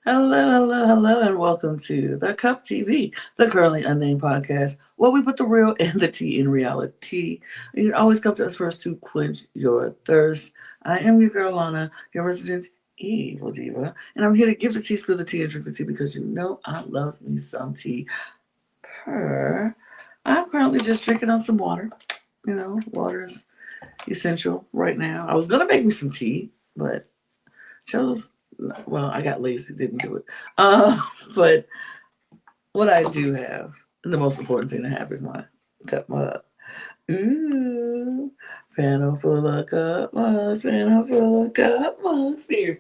Hello, and welcome to the Cup TV, the Currently Unnamed Podcast, where we put the real and the tea in reality. You can always come to us first to quench your thirst. I am your girl, Lana, your resident evil diva, and I'm here to give the tea, spill the tea, and drink the tea because you know I love me some tea. Per, I'm currently just drinking on some water. Water is essential right now. I was going to make me some tea, but chose I got lazy, didn't do it. But what I do have, and the most important thing to have is my cup mug. Ooh, panel full of cup mugs, panel full of cup mugs. Beer.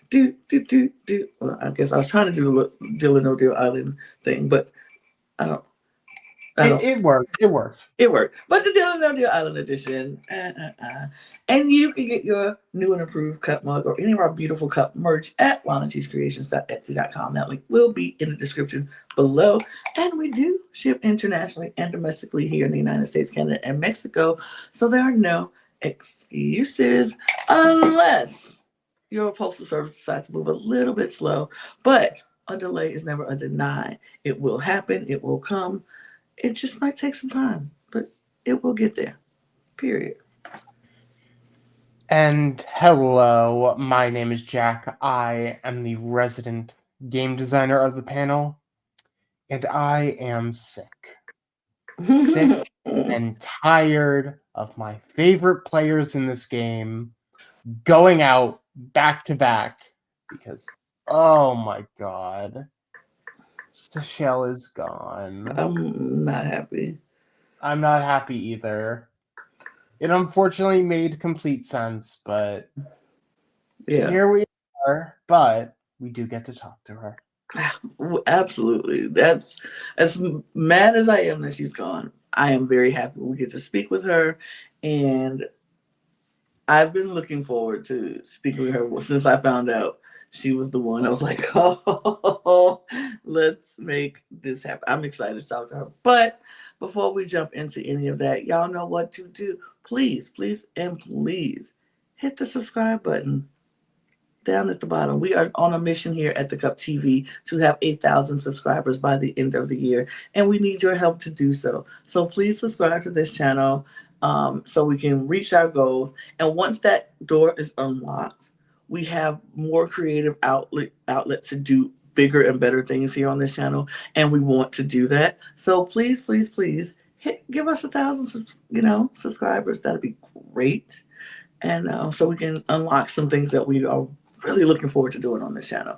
Do. Well, I guess I was trying to do the Deal or No Deal Island thing, but I don't. I It, don't. it worked. It worked. It worked. But the Dylan No Deal Island Edition. And you can get your new and improved cup mug or any of our beautiful cup merch at LanaCheeseCreations.etsy.com. That link will be in the description below. And we do ship internationally and domestically here in the United States, Canada, and Mexico. So there are no excuses unless your postal service decides to move a little bit slow. But a delay is never a deny. It will happen. It will come. It just might take some time, but it will get there. Period. And hello, my name is Jack. I am the resident game designer of the panel, and I am sick. Sick and tired of my favorite players in this game going out back to back because, oh my god, Seychelle is gone. I'm not happy. I'm not happy either. It unfortunately made complete sense, but Yeah, here we are. But we do get to talk to her. absolutely. That's as mad as I am that she's gone. I am very happy we get to speak with her, and I've been looking forward to speaking with her since I found out she was the one. I was like, oh, let's make this happen. I'm excited to talk to her. But before we jump into any of that, y'all know what to do. Please, please, and please hit the subscribe button down at the bottom. We are on a mission here at the Cup TV to have 8,000 subscribers by the end of the year, and we need your help to do so. So please subscribe to this channel so we can reach our goals. And once that door is unlocked, we have more creative outlet to do bigger and better things here on this channel, and we want to do that. So please, please, please give us 1,000, subscribers. That'd be great, and so we can unlock some things that we are really looking forward to doing on this channel.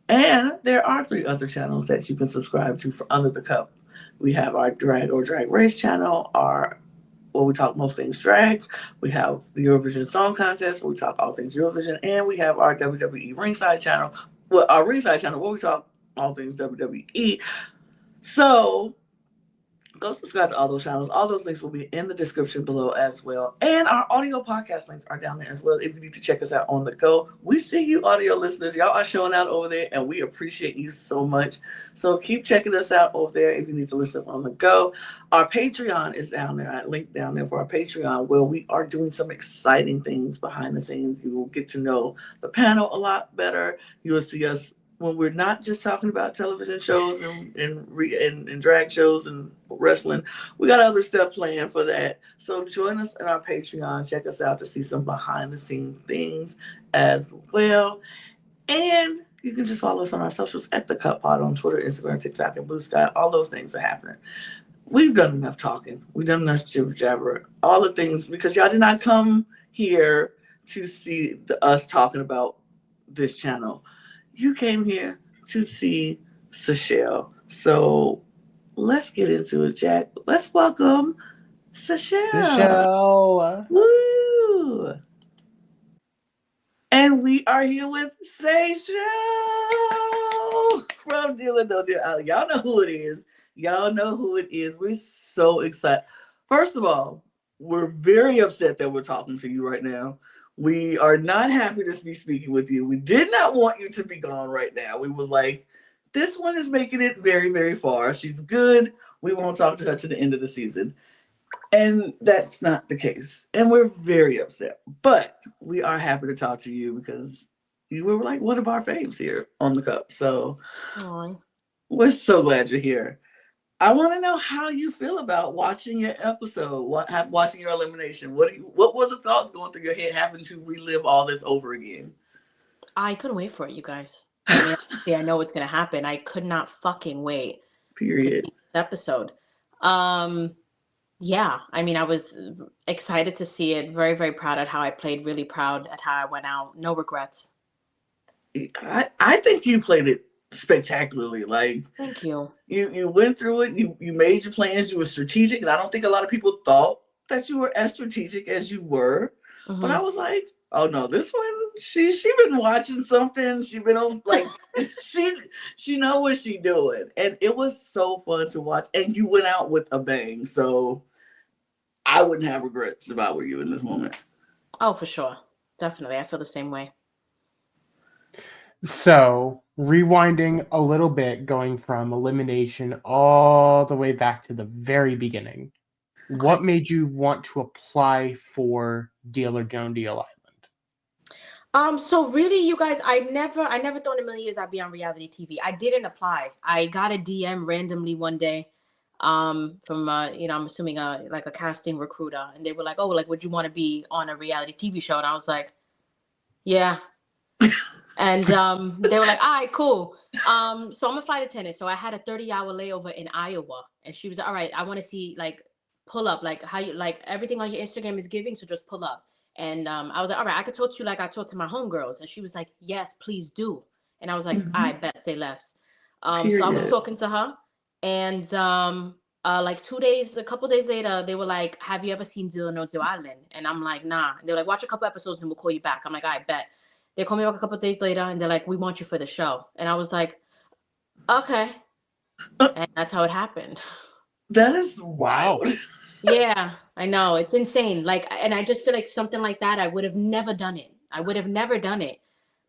And there are 3 other channels that you can subscribe to for Under the Cup. We have our Drag or Drag Race channel, our where we talk most things drag. We have the Eurovision Song Contest, where we talk all things Eurovision, and we have our WWE Ringside channel, our Ringside channel, where we talk all things WWE. So go subscribe to all those channels. All those links will be in the description below as well. And our audio podcast links are down there as well if you need to check us out on the go. We see you, audio listeners. Y'all are showing out over there, and we appreciate you so much. So keep checking us out over there if you need to listen on the go. Our Patreon is down there. I linked down there for our Patreon, where we are doing some exciting things behind the scenes. You will get to know the panel a lot better. You will see us when we're not just talking about television shows and drag shows and wrestling. We got other stuff planned for that. So join us in our Patreon. Check us out to see some behind the scenes things as well. And you can just follow us on our socials at the Cup Pod on Twitter, Instagram, TikTok, and Blue Sky. All those things are happening. We've done enough talking. We've done enough jibber jabber. All the things, because y'all did not come here to see us talking about this channel. You came here to see Seychelle. So let's get into it, Jack. Let's welcome Seychelle. Seychelle. Woo! And we are here with Seychelle from Deal or No Deal Island. Y'all know who it is. Y'all know who it is. We're so excited. First of all, we're very upset that we're talking to you right now. We are not happy to be speaking with you. We did not want you to be gone right now. We were like, this one is making it very, very far. She's good. We won't talk to her to the end of the season. And that's not the case. And we're very upset. But we are happy to talk to you because you were like one of our faves here on the cup. So Aw. we're so glad you're here. I want to know how you feel about watching your episode, watching your elimination. What were the thoughts going through your head having to relive all this over again? I couldn't wait for it, you guys. I mean, obviously, I know what's gonna happen. I could not fucking wait to Period. see this episode. Um, yeah, I mean, I was excited to see it. Very, very proud at how I played. Really proud at how I went out. No regrets. I think you played it spectacularly. Like Thank you. you went through it. You made your plans. You were strategic, and I don't think a lot of people thought that you were as strategic as you were. But I Hmm. was like, oh no, this one she been watching something. She been on like she know what she doing, and it was so fun to watch. And you went out with a bang, so I wouldn't have regrets if I were you in this moment. Oh, for sure. Definitely. I feel the same way. So, rewinding a little bit, going from elimination all the way back to the very beginning, Okay. what made you want to apply for Deal or Don't Deal Island? So really, you guys, I never thought in a million years I'd be on reality TV. I didn't apply. I got a DM randomly one day, from I'm assuming like a casting recruiter, and they were like, "Oh, like, would you want to be on a reality TV show?" And I was like, "Yeah." And they were like, "All right, cool." So I'm a flight attendant, so I had a 30-hour layover in Iowa, and she was like, "All right, I want to see like pull up, like how you like everything on your Instagram is giving, so just pull up." And I was like, "All right, I could talk to you like I talk to my homegirls," and she was like, "Yes, please do." And I was like, "I Mhm. bet, say less." So I was Period. talking to her, and like a couple days later, they were like, "Have you ever seen Deal or No Deal Island?" And I'm like, "Nah." And they're like, "Watch a couple episodes and we'll call you back." I'm like, "I bet." They called me back a couple of days later and they're like, "We want you for the show." And I was like, "Okay." Uh, And that's how it happened. that is Wow. wild. Yeah, I know. It's insane. Like, and I just feel like something like that, I would have never done it. I would have never done it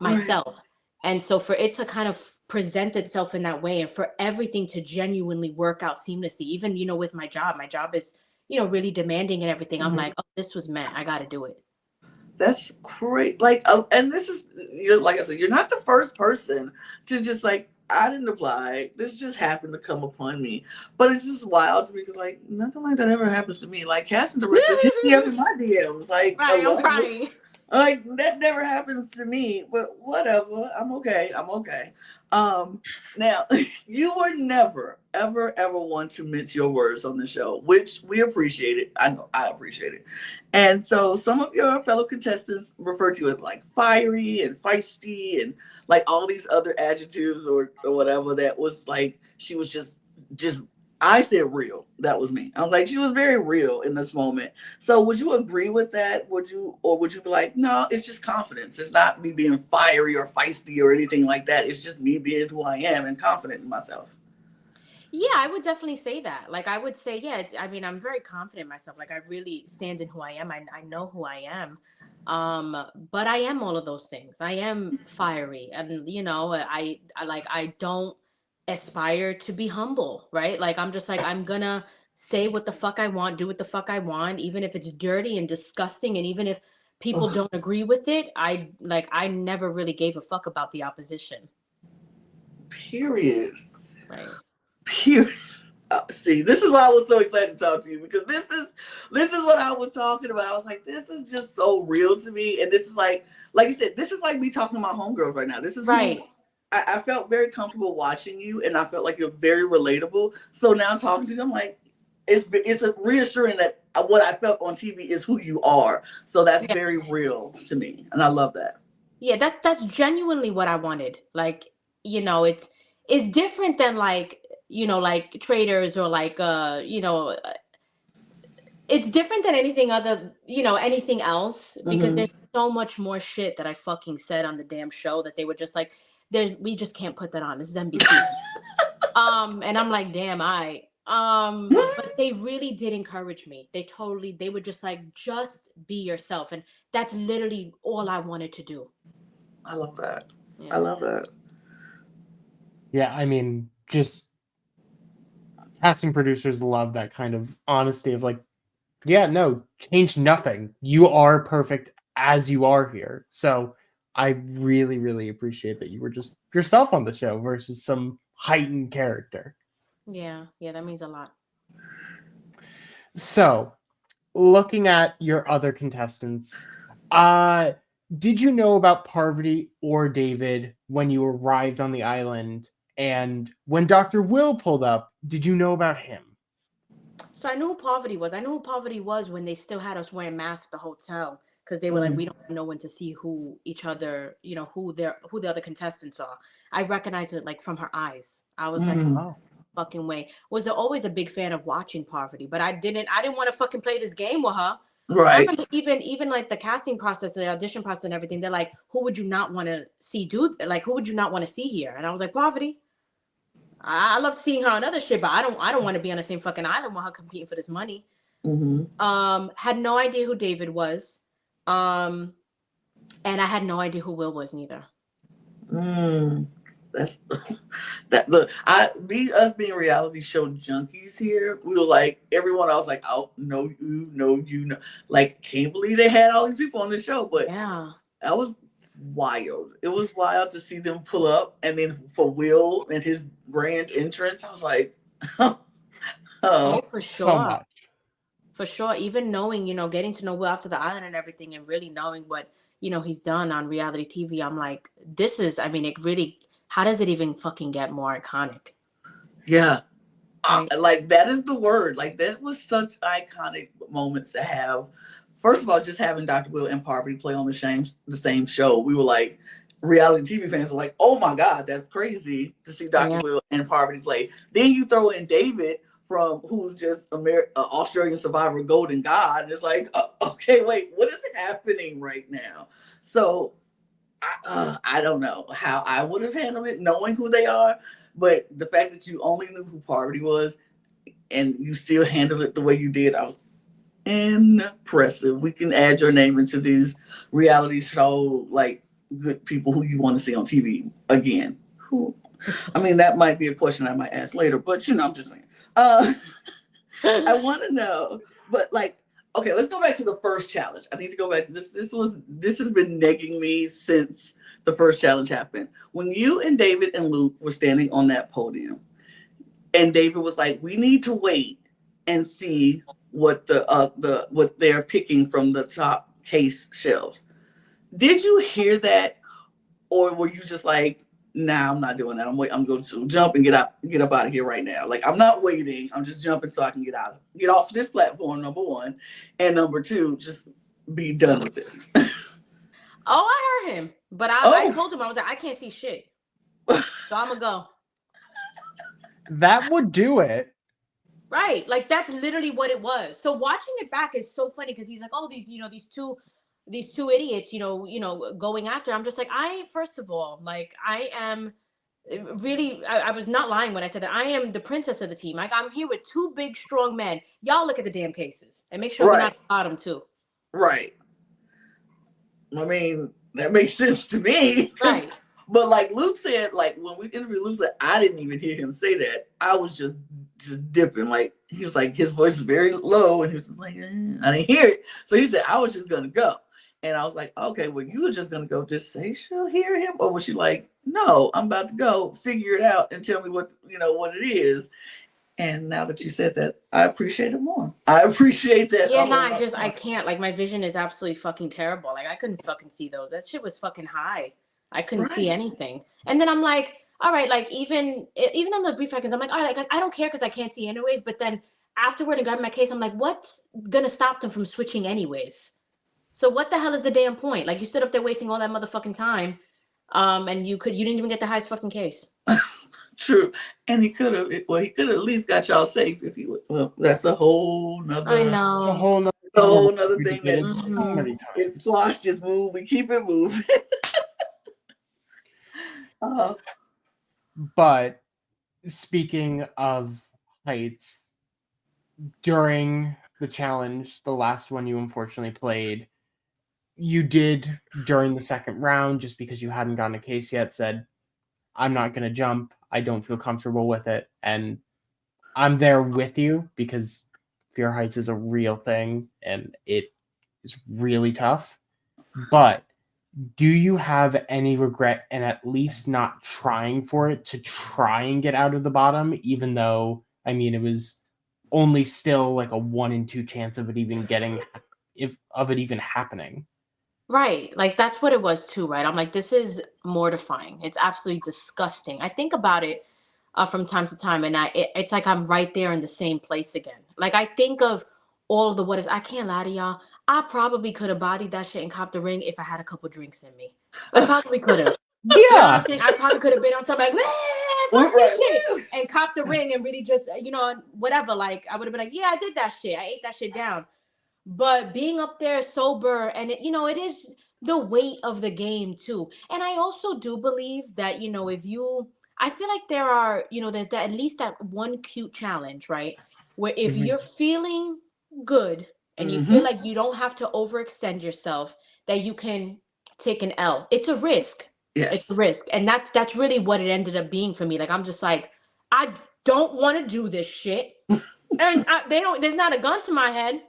Right. myself. And so for it to kind of present itself in that way and for everything to genuinely work out seamlessly, even, with my job is, really demanding and everything. I'm Mhm. like, oh, this was meant. I got to do it. That's great. Like, and this is, like I said, you're not the first person to just like, I didn't apply. This just happened to come upon me. But it's just wild to me because, like, nothing like that ever happens to me. Like, casting directors hit me up in my DMs. Like, Right, I'm hello. crying. Like, that never happens to me. But whatever. I'm okay. I'm okay. Um, Now, you were never, ever, ever one to mince your words on the show, which we appreciate it. I know I appreciate it. And so some of your fellow contestants refer to you as like fiery and feisty and like all these other adjectives or whatever that was like she was just I said real. That was me. I was like, she was very real in this moment. So would you agree with that? Would you be like, no, it's just confidence. It's not me being fiery or feisty or anything like that. It's just me being who I am and confident in myself. Yeah, I would definitely say that. Like, I would say, yeah, I mean, I'm very confident in myself. Like, I really stand in who I am. I know who I am. But I am all of those things. I am fiery. And, I don't aspire to be humble, right? Like, I'm just like, I'm gonna say what the fuck I want, do what the fuck I want, even if it's dirty and disgusting. And even if people Ugh, don't agree with it, I never really gave a fuck about the opposition, period. right? Period. See, this is why I was so excited to talk to you because this is what I was talking about. I was like, this is just so real to me, and this is like you said, this is like me talking to my homegirls right now. This is who Right. I felt very comfortable watching you, and I felt like you're very relatable. So now talking to you, I'm like, it's a reassuring that what I felt on TV is who you are. So that's very real to me, and I love that. Yeah, that's genuinely what I wanted. Like, it's different than like, like traders or like it's different than anything other, anything else because Mm-hmm. there's so much more shit that I fucking said on the damn show that they were just like, we just can't put that on. This is NBC. And I'm like, damn, but they really did encourage me. They were just like, just be yourself. And that's literally all I wanted to do. I love that. I Yeah. love that. Yeah, I mean, just casting producers love that kind of honesty of like, Yeah, no, change nothing. You are perfect as you are here. So I really, really appreciate that you were just yourself on the show versus some heightened character. Yeah, that means a lot. So, looking at your other contestants, did you know about Parvati or David when you arrived on the island? And when Dr. Will pulled up, did you know about him? So I knew who Poverty was. I knew who Poverty was when they still had us wearing masks at the hotel because they were like, we don't know when to see who each other, who the other contestants are. I recognized it like from her eyes. I was like, Oh, fucking way. Was always a big fan of watching Poverty, but I didn't want to fucking play this game with her. I Right. remember even like the casting process, the audition process and everything, they're like, who would you not want to see who would you not want to see here? And I was like, Poverty. I love seeing her on other shit, but I don't want to be on the same fucking island with her competing for this money. Had no idea who David was. And I had no idea who Will was neither. That's that. Look, us being reality show junkies here, we were like, everyone else like, oh, no, you know, like, can't believe they had all these people on the show, but yeah, that was wild. It was wild to see them pull up, and then for Will and his grand entrance, I was like, oh, for sure. so much. For sure. Even knowing, getting to know Will after the island and everything and really knowing what, he's done on reality TV, I'm like, it really, how does it even fucking get more iconic? Yeah. Right. Like, that is the word. Like, that was such iconic moments to have. First of all, just having Dr. Will and Parvati play on the same show, we were like, reality TV fans were like, oh my God, that's crazy to see Dr. Will and Parvati play. Then you throw in David from who's just Australian Survivor Golden God. And it's like, okay, wait, what is happening right now? So I don't know how I would have handled it knowing who they are. But the fact that you only knew who Parvati was and you still handled it the way you did, I was impressive. We can add your name into these reality show, like, good people who you want to see on TV again. Who? I mean, that might be a question I might ask later, but I'm just saying. I want to know, but like, okay, let's go back to the first challenge. I need to go back to this. This has been nagging me since the first challenge happened. When you and David and Luke were standing on that podium, and David was like, "We need to wait and see what what they're picking from the top case shelves." Did you hear that, or were you just like, "Nah, I'm not doing that. I'm going to jump and get up out of here right now. Like, I'm not waiting. I'm just jumping so I can get off this platform. Number one, and number two, just be done with this." Oh, I heard him, but I told him, I was like, I can't see shit, so I'm gonna go. That would do it. Right, like that's literally what it was. So watching it back is so funny because he's like, oh, these two idiots, going after. I'm just like, first of all, like, I am really, I was not lying when I said that I am the princess of the team. Like, I'm here with two big, strong men. Y'all look at the damn cases and make sure we're not at the bottom too. Right. I mean, that makes sense to me. Right. But like Luke said, like when we interviewed Luke, said, I didn't even hear him say that. I was just dipping. Like, he was like, his voice is very low, and he was just like, I didn't hear it. So he said, I was just gonna go. And I was like, okay, well, you were just gonna go just say she'll hear him, or was she like, no, I'm about to go figure it out and tell me what it is. And now that you said that, I appreciate it more. I appreciate that. Yeah, no, I can't. Like, my vision is absolutely fucking terrible. Like, I couldn't fucking see those. That shit was fucking high. I couldn't see anything. And then I'm like, all right, like, even on the brief seconds, I'm like, all right, like, I don't care because I can't see anyways. But then afterward and grabbing my case, I'm like, what's gonna stop them from switching anyways? So what the hell is the damn point? Like, you stood up there wasting all that motherfucking time, and you didn't even get the highest fucking case. True. And he could have at least got y'all safe if he would. Well, that's a whole nother. I know. A whole nother thing that so many times. It squashed his move. We keep it moving. But speaking of heights, during the challenge, the last one you unfortunately played, you did during the second round, just because you hadn't gotten a case yet, said, I'm not going to jump. I don't feel comfortable with it. And I'm there with you because Fear Heights is a real thing, and it is really tough. But do you have any regret in at least not trying for it to try and get out of the bottom, even though, I mean, it was only still like a 1 in 2 chance of it even happening? Right. Like that's what it was too, right? I'm like, this is mortifying. It's absolutely disgusting. I think about it from time to time, and it's like I'm right there in the same place again. Like I think of all of the what ifs. I can't lie to y'all. I probably could have bodied that shit and copped the ring if I had a couple drinks in me. I probably could have. You know what I'm Yeah. saying? I probably could have been on something like, fuck this shit, and copped the ring and really just, whatever. Like I would have been like, yeah, I did that shit. I ate that shit down. But being up there sober, and it is the weight of the game too. And I also do believe that, I feel like there are, there's that, at least that one cute challenge, right? Where if Mhm. you're feeling good and you feel like you don't have to overextend yourself, that you can take an L. It's a risk. Yes. It's a risk. And that's really what it ended up being for me. Like, I'm just like, I don't want to do this shit. And there's not a gun to my head.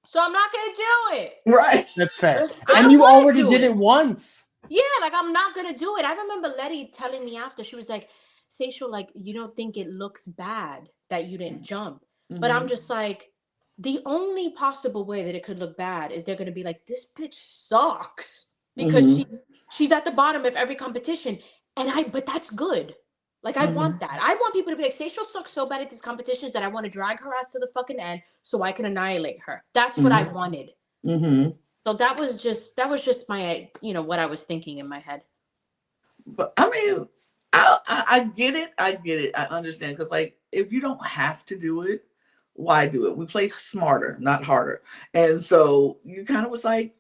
So I'm not gonna do it. Right. That's fair. I And you wanna already do did it. it once. Yeah, like I'm not gonna do it. I remember Letty telling me after, she was like, Seychelle, like, you don't think it looks bad that you didn't jump. But I'm just like, the only possible way that it could look bad is they're gonna be like, this bitch sucks. Because she's at the bottom of every competition. But that's good. Like, I want that. I want people to be like, Seychelle sucks so bad at these competitions that I want to drag her ass to the fucking end so I can annihilate her. That's what I wanted. So that was just my, what I was thinking in my head. But I mean, I get it. I understand. Because, like, if you don't have to do it, why do it? We play smarter, not harder. And so you kind of was like,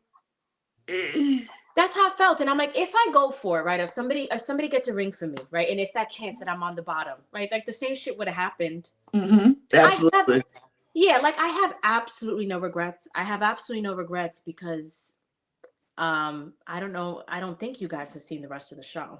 That's how I felt. And I'm like, if I go for it, right? If somebody gets a ring for me, right? And it's that chance that I'm on the bottom, right? Like the same shit would have happened. Absolutely. I have absolutely no regrets. I have absolutely no regrets because I don't know. I don't think you guys have seen the rest of the show.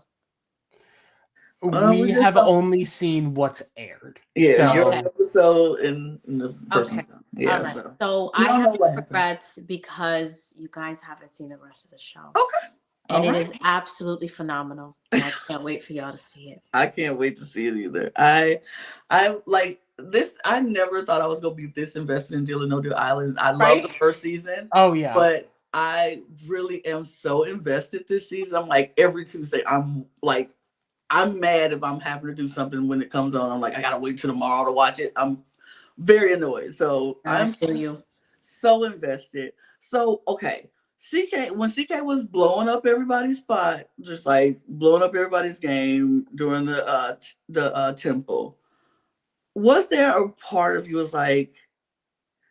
We have only seen what's aired. Yeah, so, your episode in the first one. Yeah, all right. So I have regrets because you guys haven't seen the rest of the show. Okay. And it is absolutely phenomenal. And I can't wait for y'all to see it. I can't wait to see it either. I like this. I never thought I was gonna be this invested in Deal or No Deal Island. I love the first season. Oh yeah. But I really am so invested this season. I'm like, every Tuesday, I'm mad if I'm having to do something when it comes on. I'm like, I gotta wait till tomorrow to watch it. I'm very annoyed. So I'm so invested. So okay. When CK was blowing up everybody's spot, just like blowing up everybody's game during the temple, was there a part of you was like,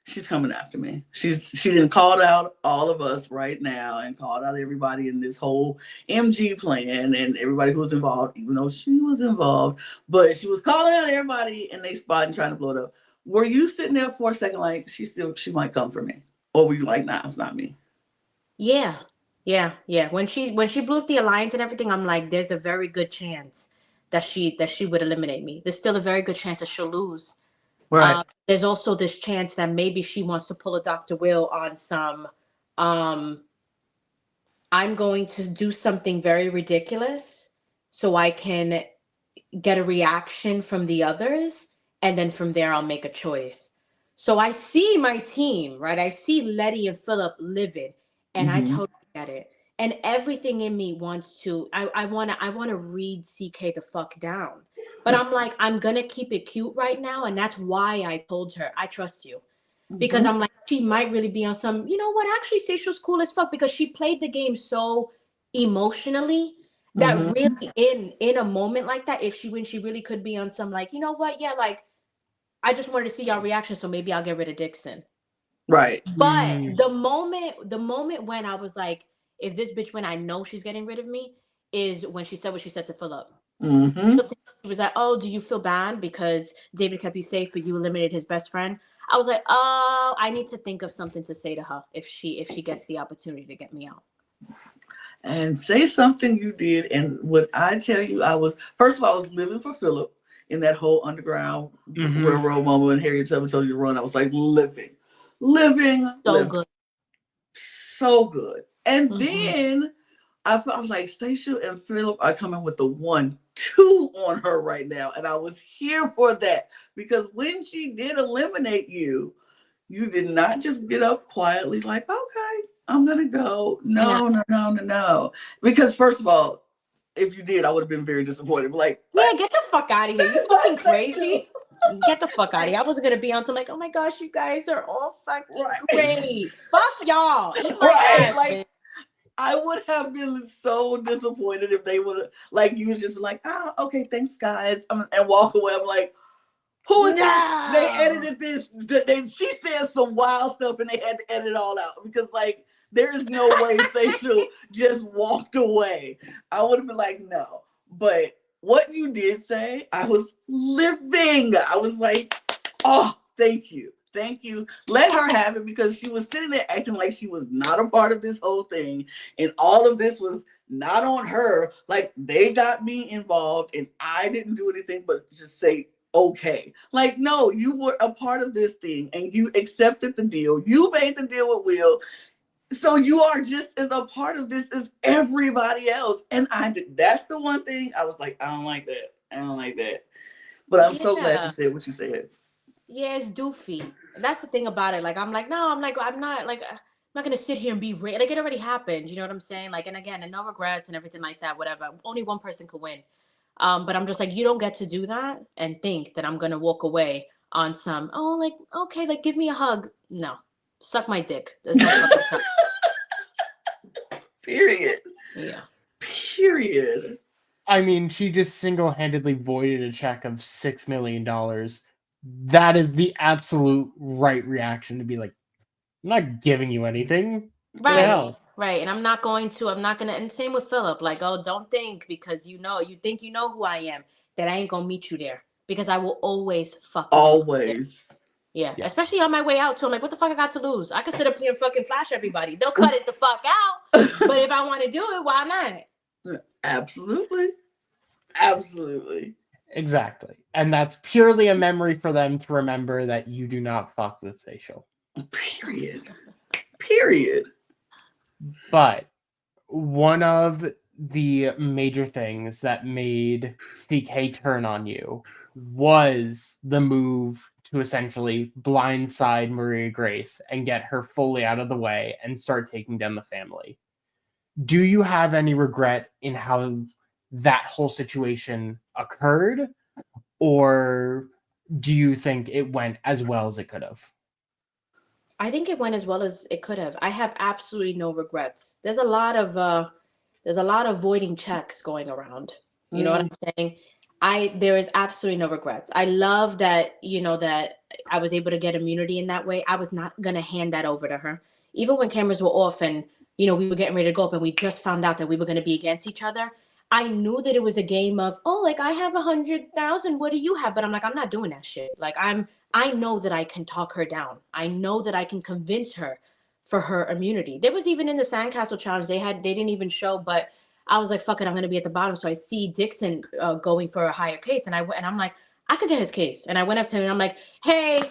she's coming after me? She didn't call out all of us right now and called out everybody in this whole MG plan and everybody who was involved, even though she was involved, but she was calling out everybody in their spot and trying to blow it up. Were you sitting there for a second like she might come for me, or were you like, nah, it's not me? Yeah. When she blew up the alliance and everything, I'm like, there's a very good chance that she would eliminate me. There's still a very good chance that she'll lose. Right. There's also this chance that maybe she wants to pull a Dr. Will on some, I'm going to do something very ridiculous so I can get a reaction from the others. And then from there, I'll make a choice. So I see my team, right? I see Letty and Philip livid. And I totally get it. And everything in me wants to, I want to read CK the fuck down. But I'm like, I'm going to keep it cute right now. And that's why I told her, I trust you. Because I'm like, she might really be on some, you know what, actually Seychelle's cool as fuck. Because she played the game so emotionally that really in a moment like that, when she really could be on some like, you know what, yeah, like, I just wanted to see y'all reaction. So maybe I'll get rid of Dixon. Right. But the moment when I was like, if this bitch, when I know she's getting rid of me, is when she said what she said to Philip. She was like, oh, do you feel bad because David kept you safe, but you eliminated his best friend? I was like, oh, I need to think of something to say to her if she gets the opportunity to get me out. And say something you did. And what I tell you, first of all, I was living for Philip. in that whole Underground Mhm. Railroad moment when Harriet Tubman told you to run. I was like, living. So good. So good. And Mhm. then I was like, Stacia and Philip are coming with the 1-2 on her right now. And I was here for that. Because when she did eliminate you, you did not just get up quietly like, okay, I'm going to go. No. Because first of all, if you did, I would have been very disappointed. Like, Yeah, get the fuck out of here. You fucking Stacia. crazy. Get the fuck out of here. I wasn't going to be on to like, oh my gosh, you guys are all fucking Right. great. Fuck y'all. Eat my Right, ass, like, bitch. I would have been so disappointed if they would have, like, you would just be like, okay, thanks, guys, and walk away. I'm like, who is this? They edited this. She said some wild stuff, and they had to edit it all out because, like, there is no way Seychelle just walked away. I would have been like, no. But what you did say, I was living. I was like, oh, thank you. Thank you. Let her have it because she was sitting there acting like she was not a part of this whole thing. And all of this was not on her. Like, they got me involved and I didn't do anything but just say, okay. Like, no, you were a part of this thing and you accepted the deal. You made the deal with Will. So you are just as a part of this as everybody else. And that's the one thing I was like, I don't like that. But I'm so glad you said what you said. Yeah, it's doofy. And that's the thing about it. Like, I'm like, no, I'm not gonna sit here and be like, it already happened. You know what I'm saying? Like, and again, and no regrets and everything like that. Whatever. Only one person could win. But I'm just like, you don't get to do that and think that I'm gonna walk away on some. Oh, like, okay, like, give me a hug. No, suck my dick. There's no fucking time. Period. Yeah. Period. I mean, she just single-handedly voided a check of $6 million. That is the absolute right reaction to be like, I'm not giving you anything. Right. And I'm not gonna, and same with Philip. Like, oh, don't think because you think you know who I am, that I ain't gonna meet you there. Because I will always fucking always. Yeah, especially on my way out too. I'm like, what the fuck I got to lose? I could sit up here and fucking flash everybody. They'll cut it the fuck out. But if I want to do it, why not? Absolutely. Exactly. And that's purely a memory for them to remember that you do not fuck with Seychelle. Period. But one of the major things that made CK turn on you was the move to essentially blindside Maria Grace and get her fully out of the way and start taking down the family. Do you have any regret in how that whole situation occurred? Or do you think it went as well as it could have? I think it went as well as it could have. I have absolutely no regrets. There's a lot of voiding checks going around. You know what I'm saying? There is absolutely no regrets. I love that, that I was able to get immunity in that way. I was not going to hand that over to her. Even when cameras were off and, we were getting ready to go up and we just found out that we were going to be against each other. I knew that it was a game of, oh, like I have 100,000. What do you have? But I'm like, I'm not doing that shit. Like I know that I can talk her down. I know that I can convince her for her immunity. There was even in the Sandcastle challenge, they didn't even show, but I was like, fuck it, I'm going to be at the bottom. So I see Dixon going for a higher case. And I'm like, I could get his case. And I went up to him and I'm like, hey,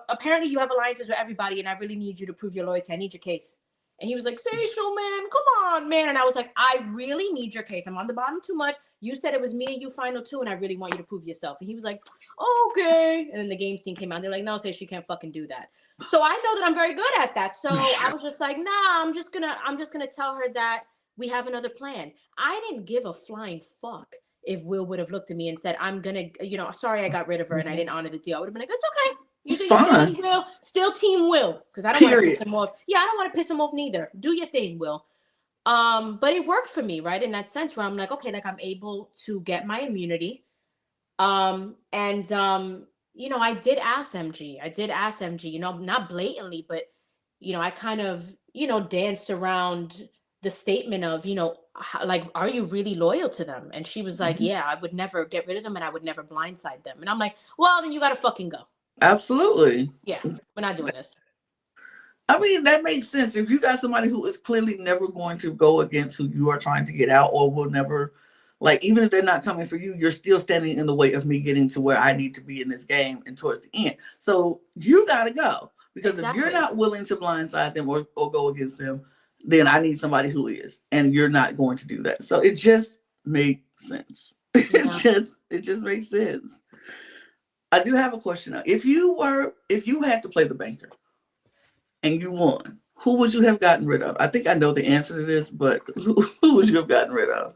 apparently you have alliances with everybody and I really need you to prove your loyalty. I need your case. And he was like, Seychelle, man, come on, man. And I was like, I really need your case. I'm on the bottom too much. You said it was me and you final two, and I really want you to prove yourself. And he was like, okay. And then the game scene came out. They're like, no, Seychelle, you can't fucking do that. So I know that I'm very good at that. So I was just like, nah, I'm just gonna tell her that we have another plan. I didn't give a flying fuck if Will would have looked at me and said, I'm gonna, sorry I got rid of her and I didn't honor the deal. I would have been like, it's okay. You did your thing, Will. Still team Will. Because I don't want to piss him off. Yeah, I don't want to piss him off neither. Do your thing, Will. But it worked for me, right? In that sense where I'm like, okay, like I'm able to get my immunity. I did ask MG, not blatantly, but, I kind of, danced around the statement of, like, are you really loyal to them? And she was like, yeah, I would never get rid of them and I would never blindside them. And I'm like, well, then you got to fucking go. Absolutely. Yeah, we're not doing this. I mean, that makes sense. If you got somebody who is clearly never going to go against who you are trying to get out or will Like, even if they're not coming for you, you're still standing in the way of me getting to where I need to be in this game and towards the end. So you got to go. Because if you're not willing to blindside them or go against them, then I need somebody who is. And you're not going to do that. So it just makes sense. It just makes sense. I do have a question now. If you had to play the banker and you won, who would you have gotten rid of? I think I know the answer to this, but who would you have gotten rid of?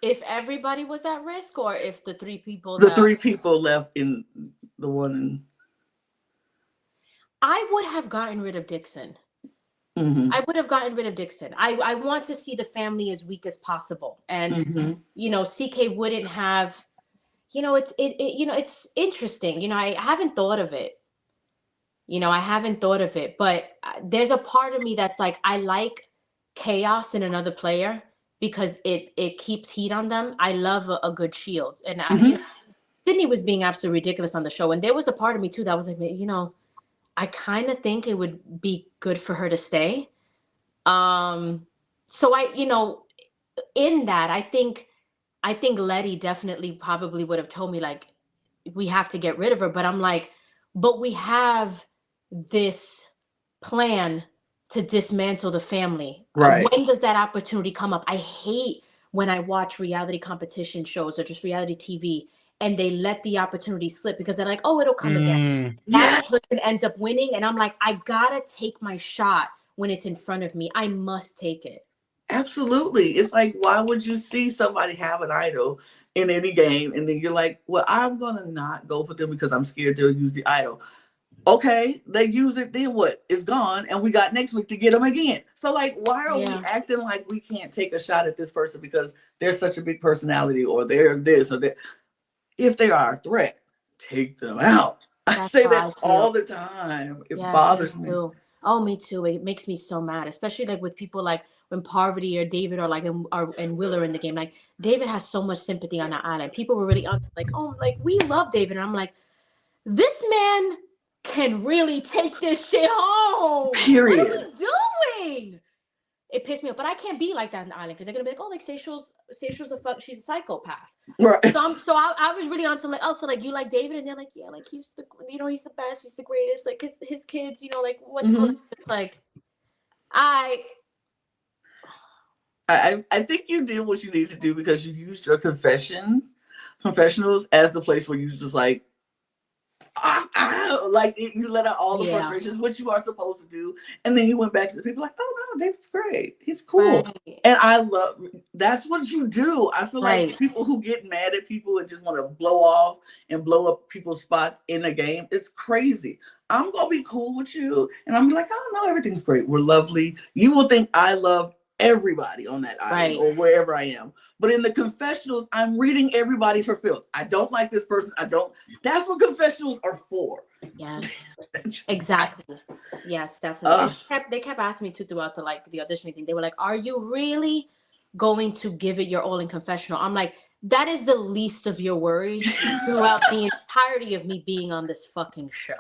If everybody was at risk, or if the three people left in the one. I would have gotten rid of Dixon. Mm-hmm. I would have gotten rid of Dixon. I want to see the family as weak as possible. And, CK wouldn't have, it's interesting. I haven't thought of it. But there's a part of me that's like, I like chaos in another player because it keeps heat on them. I love a good shield. And Sydney was being absolutely ridiculous on the show. And there was a part of me too that was like, I kind of think it would be good for her to stay. So in that, I think Letty definitely probably would have told me, like, we have to get rid of her. But I'm like, but we have this plan to dismantle the family. Right. When does that opportunity come up? I hate when I watch reality competition shows or just reality TV and they let the opportunity slip because they're like, oh, it'll come again. That person ends up winning. And I'm like, I gotta take my shot when it's in front of me. I must take it. Absolutely. It's like, why would you see somebody have an idol in any game and then you're like, well, I'm gonna not go for them because I'm scared they'll use the idol. Okay, they use it, then what? It's gone, and we got next week to get them again. So, like, why are we acting like we can't take a shot at this person because they're such a big personality or they're this or that? If they are a threat, take them out. I say that all the time. It bothers me. Oh, me too. It makes me so mad, especially like with people like when Parvati or David or like and Will are in the game. Like, David has so much sympathy on that island. People were really like, oh, like, we love David. And I'm like, this man can really take this shit home. Period. What are we doing? It pissed me off, but I can't be like that in the island because they're gonna be like, oh, like Seychelle's she's a psychopath. Right. So I was really on something else. So like, you like David, and they're like, yeah, like he's the he's the best, he's the greatest. Like his kids, like what's like. I think you did what you need to do because you used your confessionals as the place where you just like. Like you let out all the frustrations, which you are supposed to do, and then you went back to the people like, oh no, David's great, he's cool, and I love. That's what you do. I feel like people who get mad at people and just want to blow off and blow up people's spots in a game, it's crazy. I'm gonna be cool with you, and I'm like, oh no, everything's great, we're lovely. You will think I love everybody on that island or wherever I am. But in the confessionals, I'm reading everybody for filth. I don't like this person. That's what confessionals are for. Yes, exactly. Yes, definitely. They kept asking me too throughout the auditioning thing. They were like, are you really going to give it your all in confessional? I'm like, that is the least of your worries throughout the entirety of me being on this fucking show.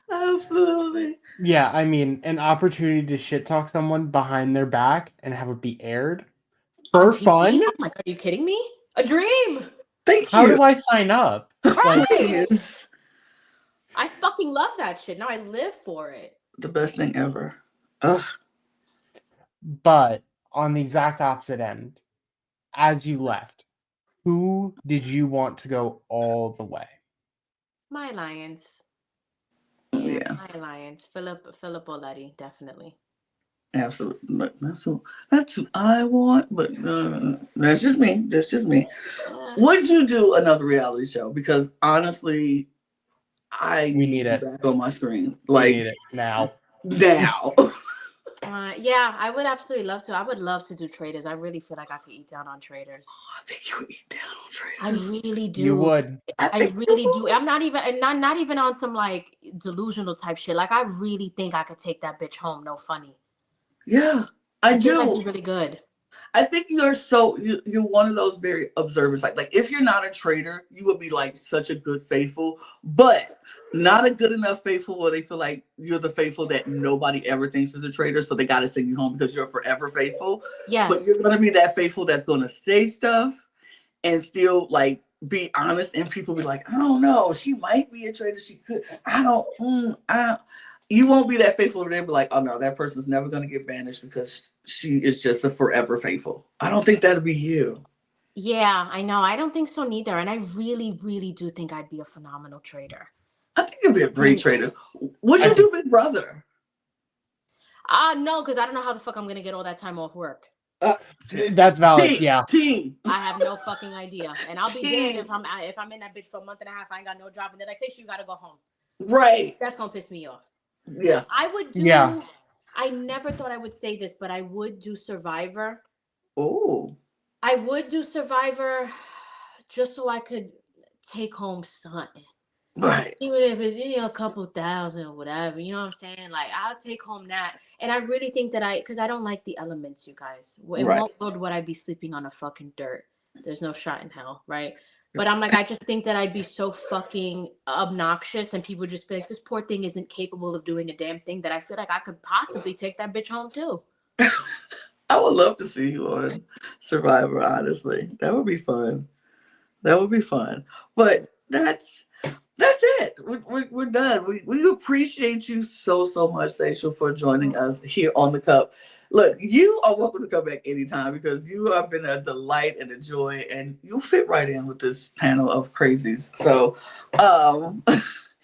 Absolutely. Yeah, I mean, an opportunity to shit talk someone behind their back and have it be aired for fun. I'm like, are you kidding me? A dream. Thank you. How do I sign up? I fucking love that shit. Now I live for it. The best thing ever. Ugh. But on the exact opposite end, as you left, who did you want to go all the way? My alliance. Yeah. My alliance. Philip Oletti, definitely. Absolutely. That's who I want, but that's just me. That's just me. Would you do another reality show? Because honestly, I need it back on my screen. Like, we need it now. Yeah, I would absolutely love to. I would love to do Traders. I really feel like I could eat down on Traders. Oh, I think you would eat down on Traders. I really do. You would. I really do. I'm not even on some like delusional type shit. Like, I really think I could take that bitch home. No funny. Yeah, I do. That'd be really good. I think you're one of those very observant. Like if you're not a traitor, you would be like such a good faithful, but not a good enough faithful where they feel like you're the faithful that nobody ever thinks is a traitor, so they got to send you home because you're forever faithful. But Yes. you're gonna be that faithful that's gonna say stuff and still like be honest, and people be like, I don't know, she might be a traitor. She could. I don't. You won't be that faithful. They'll be like, oh no, that person's never gonna get banished because she is just a forever faithful. I don't think that'd be you. Yeah, I know. I don't think so neither. And I really, really do think I'd be a phenomenal traitor. I think you'd be a great traitor. Would you do Big Brother? No, because I don't know how the fuck I'm gonna get all that time off work. That's valid. Yeah. Team. I have no fucking idea, and I'll be damned if I'm in that bitch for a month and a half. I ain't got no job, and they're like, "Say you gotta go home." Right. That's gonna piss me off. Yeah. I would do. Yeah. I never thought I would say this, but I would do Survivor. Oh. I would do Survivor just so I could take home something. Right. Even if it's a couple thousand or whatever, you know what I'm saying? Like I'll take home that. And I really think that because I don't like the elements, you guys. In what world would I be sleeping on a fucking dirt? There's no shot in hell, right? But I'm like, I just think that I'd be so fucking obnoxious and people would just be like, this poor thing isn't capable of doing a damn thing, that I feel like I could possibly take that bitch home too. I would love to see you on Survivor, honestly. That would be fun. That would be fun. But that's it. We're done. We appreciate you so much, Seychelle, for joining us here on The Cup. Look, you are welcome to come back anytime because you have been a delight and a joy, and you fit right in with this panel of crazies. So,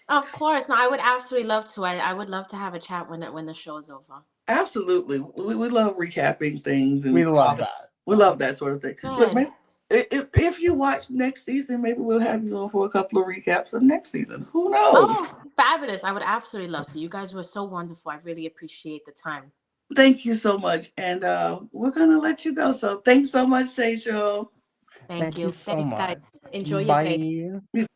of course. No, I would absolutely love to. I would love to have a chat when the show is over. Absolutely. We love recapping things. And we love that. We love that sort of thing. Look, man, if you watch next season, maybe we'll have you on for a couple of recaps of next season. Who knows? Oh, fabulous. I would absolutely love to. You guys were so wonderful. I really appreciate the time. Thank you so much. And we're going to let you go. So thanks so much, Seychelle. Thank you so much. Guys. Enjoy Bye. Your day.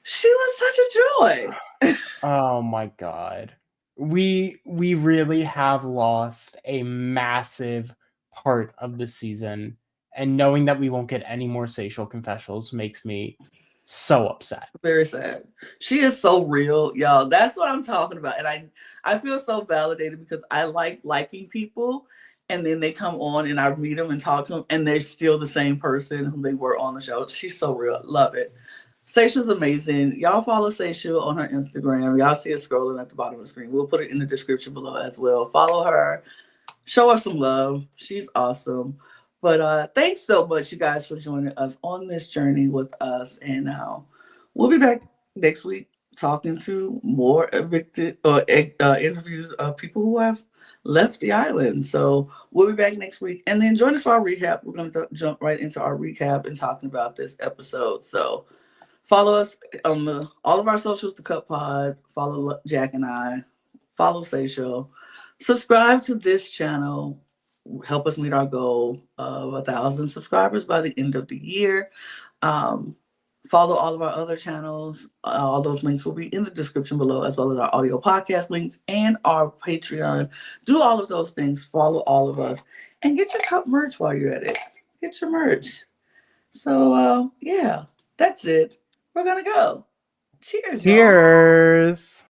She was such a joy. Oh my God. We really have lost a massive part of the season, and knowing that we won't get any more Seychelle confessionals makes me so upset. Very sad. She is so real, y'all. That's what I'm talking about. And I feel so validated because I like liking people, and then they come on and I meet them and talk to them and they're still the same person who they were on the show. She's so real. Love it. Seychelle's amazing. Y'all follow Seychelle on her Instagram. Y'all see it scrolling at the bottom of the screen. We'll put it in the description below as well. Follow her. Show her some love. She's awesome. But thanks so much, you guys, for joining us on this journey with us. And we'll be back next week talking to more evicted interviews of people who have left the island. So we'll be back next week. And then join us for our recap. We're going to jump right into our recap and talking about this episode. So follow us on all of our socials, The Cup Pod. Follow Jack and I. Follow Seychelle. Subscribe to this channel. Help us meet our goal of 1,000 subscribers by the end of the year. Follow all of our other channels. All those links will be in the description below, as well as our audio podcast links and our Patreon. Do all of those things. Follow all of us. And get your cup merch while you're at it. Get your merch. So, yeah, that's it. We're going to go. Cheers, y'all. Cheers.